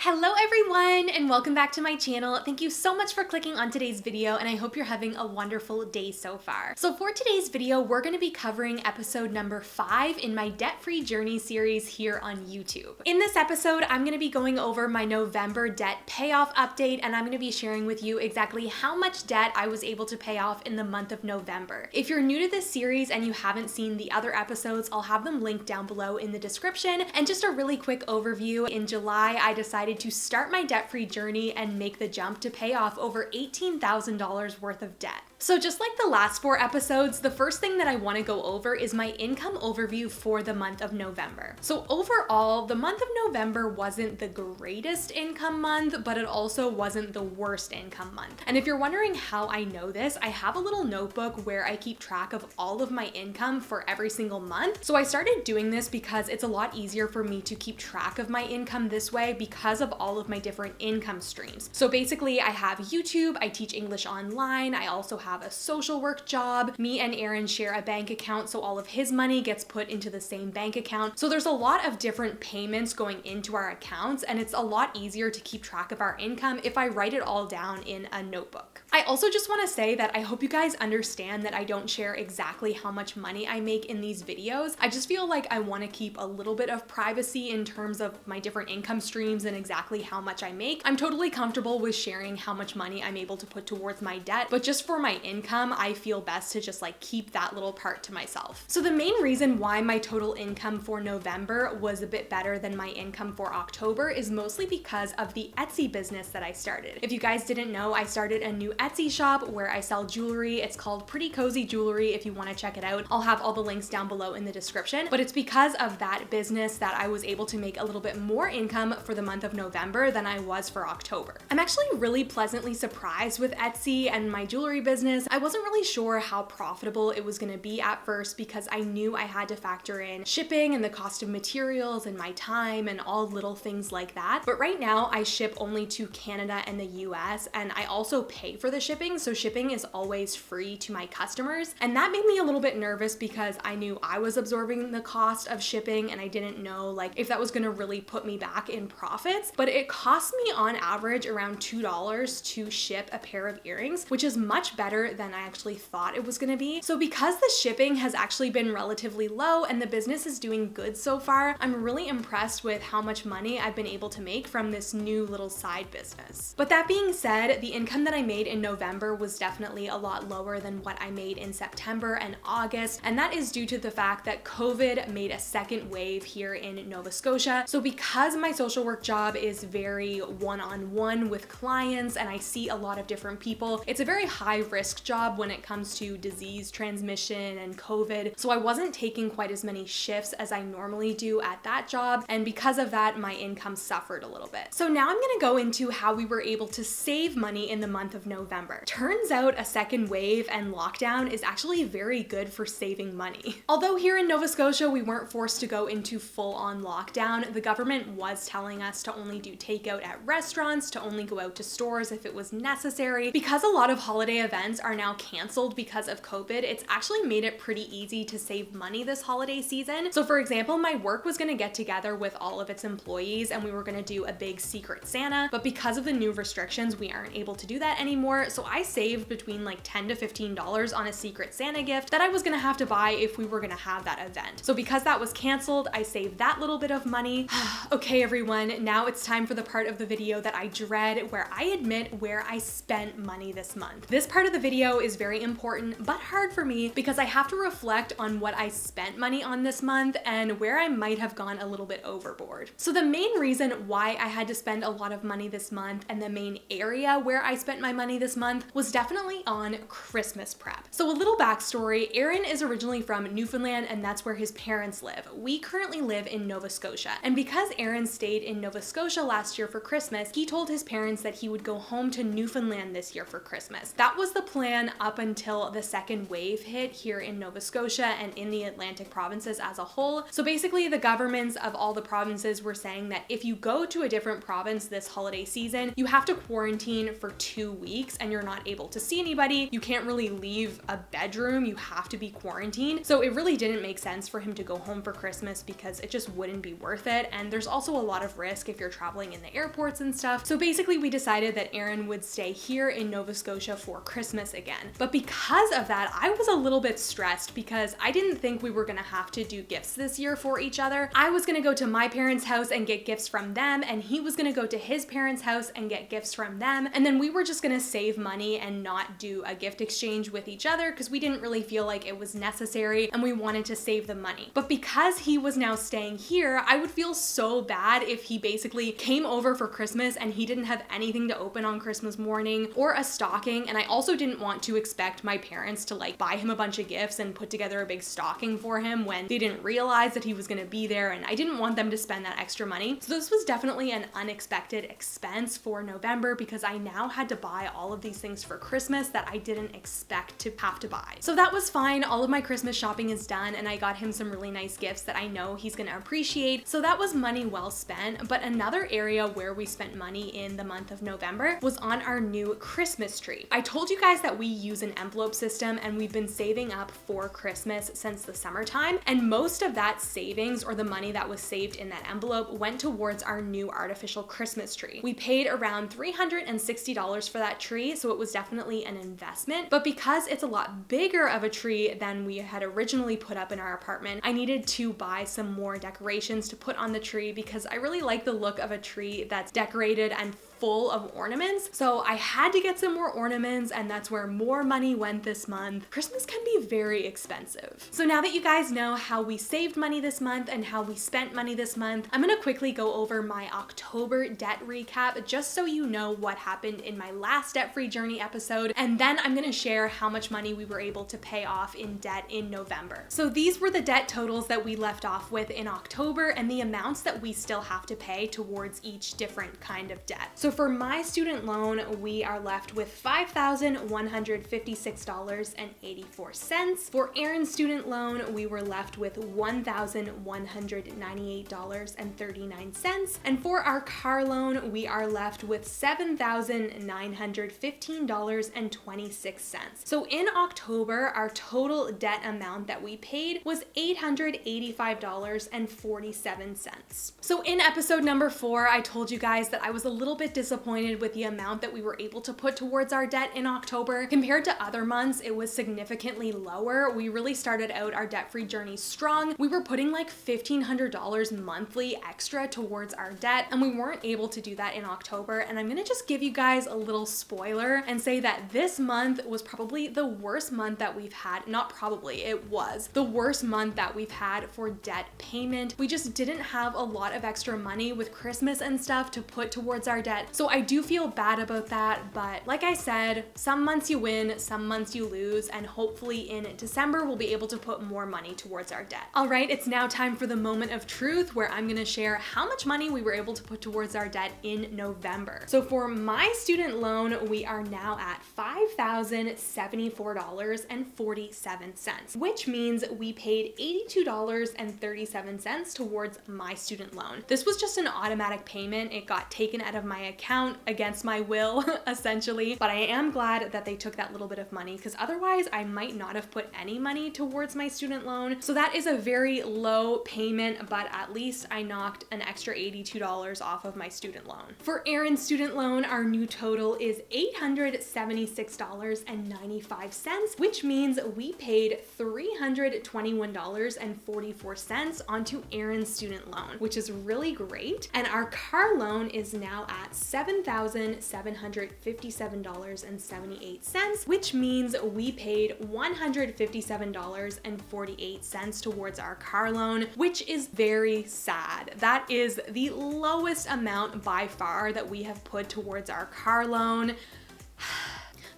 Hello everyone and welcome back to my channel. Thank you so much for clicking on today's video and I hope you're having a wonderful day so far. So for today's video, we're going to be covering episode number 5 in my debt-free journey series here on YouTube. In this episode, I'm going to be going over my November debt payoff update and I'm going to be sharing with you exactly how much debt I was able to pay off in the month of November. If you're new to this series and you haven't seen the other episodes, I'll have them linked down below in the description. And just a really quick overview, in July, I decided to start my debt-free journey and make the jump to pay off over $18,000 worth of debt. So just like the last 4 episodes, the first thing that I want to go over is my income overview for the month of November. So overall, the month of November wasn't the greatest income month, but it also wasn't the worst income month. And if you're wondering how I know this, I have a little notebook where I keep track of all of my income for every single month. So I started doing this because it's a lot easier for me to keep track of my income this way because of all of my different income streams. So basically I have YouTube, I teach English online, I also have a social work job. Me and Aaron share a bank account, so all of his money gets put into the same bank account. So there's a lot of different payments going into our accounts, and it's a lot easier to keep track of our income if I write it all down in a notebook. I also just want to say that I hope you guys understand that I don't share exactly how much money I make in these videos. I just feel like I want to keep a little bit of privacy in terms of my different income streams and exactly how much I make. I'm totally comfortable with sharing how much money I'm able to put towards my debt, but just for my income, I feel best to just keep that little part to myself. So the main reason why my total income for November was a bit better than my income for October is mostly because of the Etsy business that I started. If you guys didn't know, I started a new Etsy shop where I sell jewelry. It's called Pretty Cozy Jewelry. If you want to check it out, I'll have all the links down below in the description. But it's because of that business that I was able to make a little bit more income for the month of November than I was for October. I'm actually really pleasantly surprised with Etsy and my jewelry business. I wasn't really sure how profitable it was going to be at first because I knew I had to factor in shipping and the cost of materials and my time and all little things like that. But right now I ship only to Canada and the US, and I also pay for the shipping, so shipping is always free to my customers. And that made me a little bit nervous because I knew I was absorbing the cost of shipping and I didn't know if that was going to really put me back in profits. But it cost me on average around $2 to ship a pair of earrings, which is much better than I actually thought it was going to be. So because the shipping has actually been relatively low and the business is doing good so far, I'm really impressed with how much money I've been able to make from this new little side business. But that being said, the income that I made in November was definitely a lot lower than what I made in September and August, and that is due to the fact that COVID made a second wave here in Nova Scotia. So because my social work job is very one-on-one with clients and I see a lot of different people, it's a very high risk job when it comes to disease transmission and COVID. So I wasn't taking quite as many shifts as I normally do at that job. And because of that, my income suffered a little bit. So now I'm going to go into how we were able to save money in the month of November. Turns out a second wave and lockdown is actually very good for saving money. Although here in Nova Scotia, we weren't forced to go into full-on lockdown, the government was telling us to only do takeout at restaurants, to only go out to stores if it was necessary. Because a lot of holiday events are now canceled because of COVID, it's actually made it pretty easy to save money this holiday season. So for example, my work was going to get together with all of its employees and we were going to do a big secret Santa, but because of the new restrictions, we aren't able to do that anymore. So I saved between $10 to $15 on a secret Santa gift that I was going to have to buy if we were going to have that event. So because that was canceled, I saved that little bit of money. Okay, everyone, now it's time for the part of the video that I dread, where I admit where I spent money this month. This part of the video is very important but hard for me because I have to reflect on what I spent money on this month and where I might have gone a little bit overboard. So the main reason why I had to spend a lot of money this month and the main area where I spent my money this month was definitely on Christmas prep. So a little backstory, Aaron is originally from Newfoundland and that's where his parents live. We currently live in Nova Scotia, and because Aaron stayed in Nova Scotia last year for Christmas, he told his parents that he would go home to Newfoundland this year for Christmas. That was the plan up until the second wave hit here in Nova Scotia and in the Atlantic provinces as a whole. So basically the governments of all the provinces were saying that if you go to a different province this holiday season, you have to quarantine for 2 weeks weeks and you're not able to see anybody. You can't really leave a bedroom. You have to be quarantined. So it really didn't make sense for him to go home for Christmas because it just wouldn't be worth it. And there's also a lot of risk if you're traveling in the airports and stuff. So basically we decided that Aaron would stay here in Nova Scotia for Christmas again. But because of that, I was a little bit stressed because I didn't think we were gonna have to do gifts this year for each other. I was gonna go to my parents' house and get gifts from them, and he was gonna go to his parents' house and get gifts from them. And then we were just gonna save money and not do a gift exchange with each other because we didn't really feel like it was necessary and we wanted to save the money. But because he was now staying here, I would feel so bad if he basically came over for Christmas and he didn't have anything to open on Christmas morning or a stocking. And I also didn't want to expect my parents to like buy him a bunch of gifts and put together a big stocking for him when they didn't realize that he was gonna be there, and I didn't want them to spend that extra money. So this was definitely an unexpected expense for November because I now had to buy all of these things for Christmas that I didn't expect to have to buy. So that was fine. All of my Christmas shopping is done and I got him some really nice gifts that I know he's gonna appreciate. So that was money well spent. But another area where we spent money in the month of November was on our new Christmas tree. I told you guys that we use an envelope system and we've been saving up for Christmas since the summertime, and most of that savings, or the money that was saved in that envelope, went towards our new artificial Christmas tree. We paid around $360 for that tree, so it was definitely an investment. But because it's a lot bigger of a tree than we had originally put up in our apartment, I needed to buy some more decorations to put on the tree because I really like the look of a tree that's decorated and full of ornaments. So I had to get some more ornaments, and that's where more money went this month. Christmas can be very expensive. So now that you guys know how we saved money this month and how we spent money this month, I'm gonna quickly go over my October debt recap just so you know what happened in my last debt-free journey episode, and then I'm gonna share how much money we were able to pay off in debt in November. So these were the debt totals that we left off with in October and the amounts that we still have to pay towards each different kind of debt. So for my student loan, we are left with $5,156.84. For Aaron's student loan, we were left with $1,198.39. And for our car loan, we are left with $7,915.26. So in October, our total debt amount that we paid was $885.47. So in episode number 4, I told you guys that I was a little bit disappointed with the amount that we were able to put towards our debt in October. Compared to other months, it was significantly lower. We really started out our debt-free journey strong. We were putting like $1,500 monthly extra towards our debt, and we weren't able to do that in October. And I'm gonna just give you guys a little spoiler and say that this month was probably the worst month that we've had. Not probably, it was the worst month that we've had for debt payment. We just didn't have a lot of extra money with Christmas and stuff to put towards our debt. So I do feel bad about that, but like I said, some months you win, some months you lose, and hopefully in December we'll be able to put more money towards our debt. All right, it's now time for the moment of truth where I'm gonna share how much money we were able to put towards our debt in November. So for my student loan, we are now at $5,074.47, which means we paid $82.37 towards my student loan. This was just an automatic payment. It got taken out of my account against my will, essentially, but I am glad that they took that little bit of money because otherwise I might not have put any money towards my student loan. So that is a very low payment, but at least I knocked an extra $82 off of my student loan. For Aaron's student loan, our new total is $876.95, which means we paid $321.44 onto Aaron's student loan, which is really great. And our car loan is now at $7,757.78, which means we paid $157.48 towards our car loan, which is very sad. That is the lowest amount by far that we have put towards our car loan.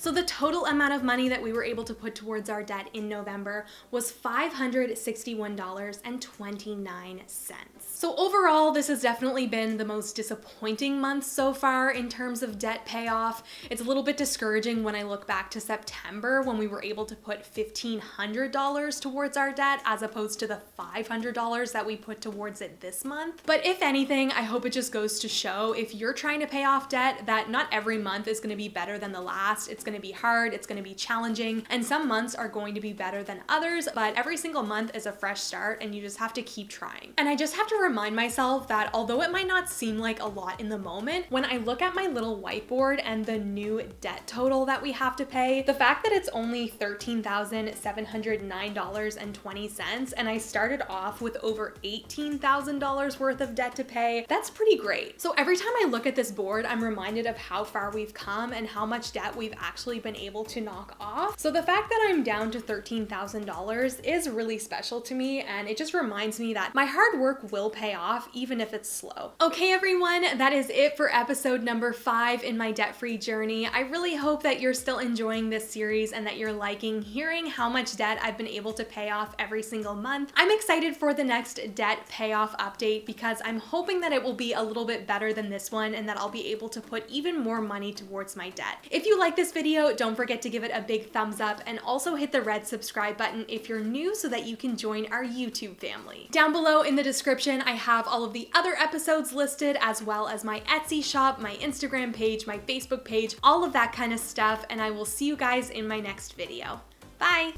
So the total amount of money that we were able to put towards our debt in November was $561.29. So overall, this has definitely been the most disappointing month so far in terms of debt payoff. It's a little bit discouraging when I look back to September when we were able to put $1,500 towards our debt as opposed to the $500 that we put towards it this month. But if anything, I hope it just goes to show if you're trying to pay off debt that not every month is going to be better than the last. It's going to be hard, it's going to be challenging, and some months are going to be better than others, but every single month is a fresh start and you just have to keep trying. And I just have to remind myself that although it might not seem like a lot in the moment, when I look at my little whiteboard and the new debt total that we have to pay, the fact that it's only $13,709.20 and I started off with over $18,000 worth of debt to pay, that's pretty great. So every time I look at this board, I'm reminded of how far we've come and how much debt we've actually been able to knock off. So the fact that I'm down to $13,000 is really special to me, and it just reminds me that my hard work will pay off even if it's slow. Okay everyone, that is it for episode number 5 in my debt-free journey. I really hope that you're still enjoying this series and that you're liking hearing how much debt I've been able to pay off every single month. I'm excited for the next debt payoff update because I'm hoping that it will be a little bit better than this one and that I'll be able to put even more money towards my debt. If you like this video, don't forget to give it a big thumbs up and also hit the red subscribe button if you're new so that you can join our YouTube family. Down below in the description, I have all of the other episodes listed as well as my Etsy shop, my Instagram page, my Facebook page, all of that kind of stuff, and I will see you guys in my next video. Bye!